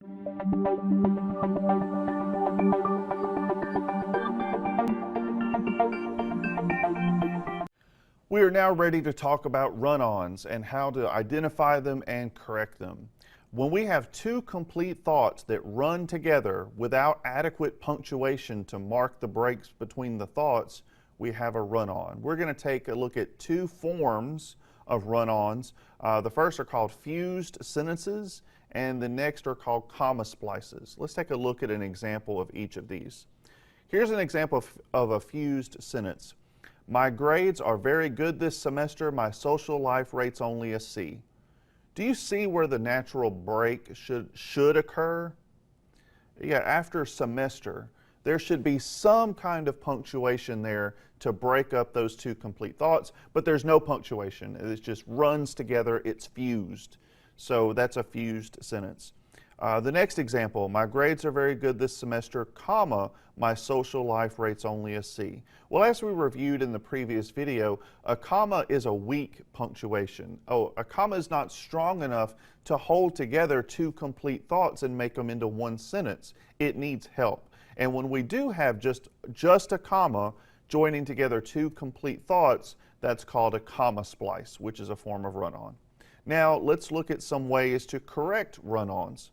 We are now ready to talk about run-ons and how to identify them and correct them. When we have two complete thoughts that run together without adequate punctuation to mark the breaks between the thoughts, we have a run-on. We're going to take a look at two forms of run-ons. The first are called fused sentences, and the next are called comma splices. Let's take a look at an example of each of these. Here's an example of a fused sentence. My grades are very good this semester. My social life rates only a C. Do you see where the natural break should occur? Yeah, after semester, there should be some kind of punctuation there to break up those two complete thoughts, but there's no punctuation. It just runs together, it's fused. So that's a fused sentence. The next example, my grades are very good this semester, comma, my social life rates only a C. Well, as we reviewed in the previous video, a comma is a weak punctuation. A comma is not strong enough to hold together two complete thoughts and make them into one sentence. It needs help. And when we do have just a comma joining together two complete thoughts, that's called a comma splice, which is a form of run-on. Now, let's look at some ways to correct run-ons.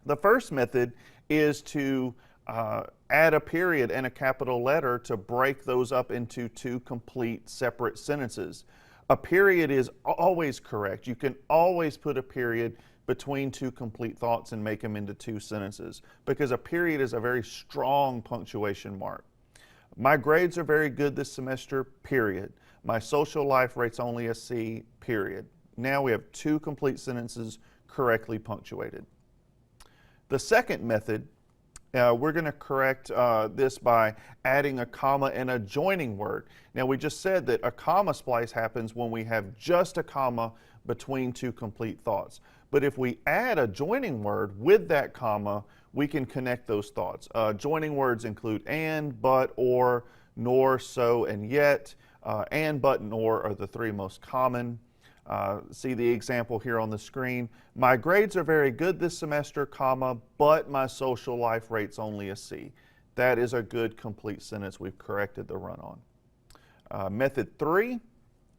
The first method is to add a period and a capital letter to break those up into two complete separate sentences. A period is always correct. You can always put a period between two complete thoughts and make them into two sentences because a period is a very strong punctuation mark. My grades are very good this semester, period. My social life rates only a C, period. Now we have two complete sentences correctly punctuated. The second method, we're going to correct this by adding a comma and a joining word. Now we just said that a comma splice happens when we have just a comma between two complete thoughts. But if we add a joining word with that comma, we can connect those thoughts. Joining words include and, but, or, nor, so, and yet. And, but, and or are the three most common. See the example here on the screen. My grades are very good this semester, comma, but my social life rates only a C. That is a good complete sentence. We've corrected the run-on. Method 3,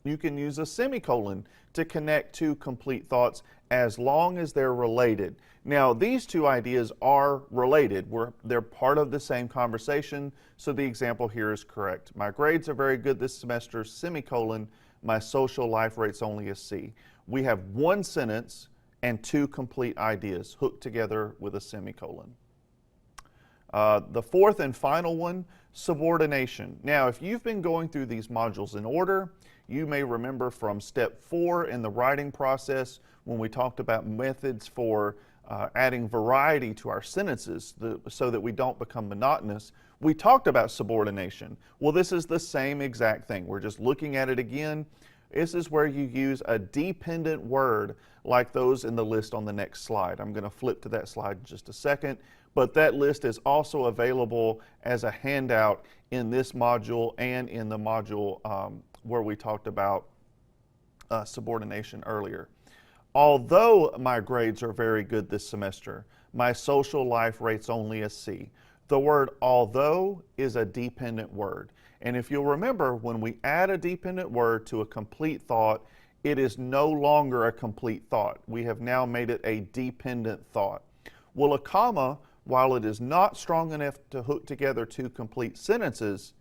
you can use a semicolon to connect two complete thoughts as long as they're related. Now, these two ideas are related. They're part of the same conversation, so the example here is correct. My grades are very good this semester, semicolon, my social life rate's only a C. We have one sentence and two complete ideas hooked together with a semicolon. The fourth and final one, subordination. Now, if you've been going through these modules in order, you may remember from step 4 in the writing process when we talked about methods for adding variety to our sentences so that we don't become monotonous. We talked about subordination. Well, this is the same exact thing. We're just looking at it again. This is where you use a dependent word like those in the list on the next slide. I'm going to flip to that slide in just a second, but that list is also available as a handout in this module and in the module where we talked about subordination earlier. Although my grades are very good this semester, my social life rate's only a C. The word although is a dependent word. And if you'll remember, when we add a dependent word to a complete thought, it is no longer a complete thought. We have now made it a dependent thought. Well, a comma, while it is not strong enough to hook together two complete sentences,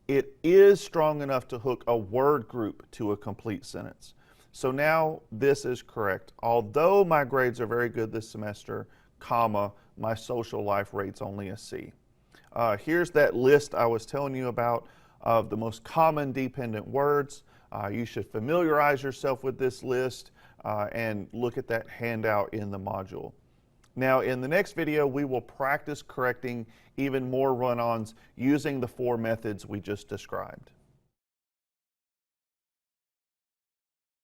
it is strong enough to hook a word group to a complete sentence. So now this is correct. Although my grades are very good this semester, comma, my social life rate's only a C. Here's that list I was telling you about of the most common dependent words. You should familiarize yourself with this list and look at that handout in the module. Now, in the next video, we will practice correcting even more run-ons using the 4 methods we just described.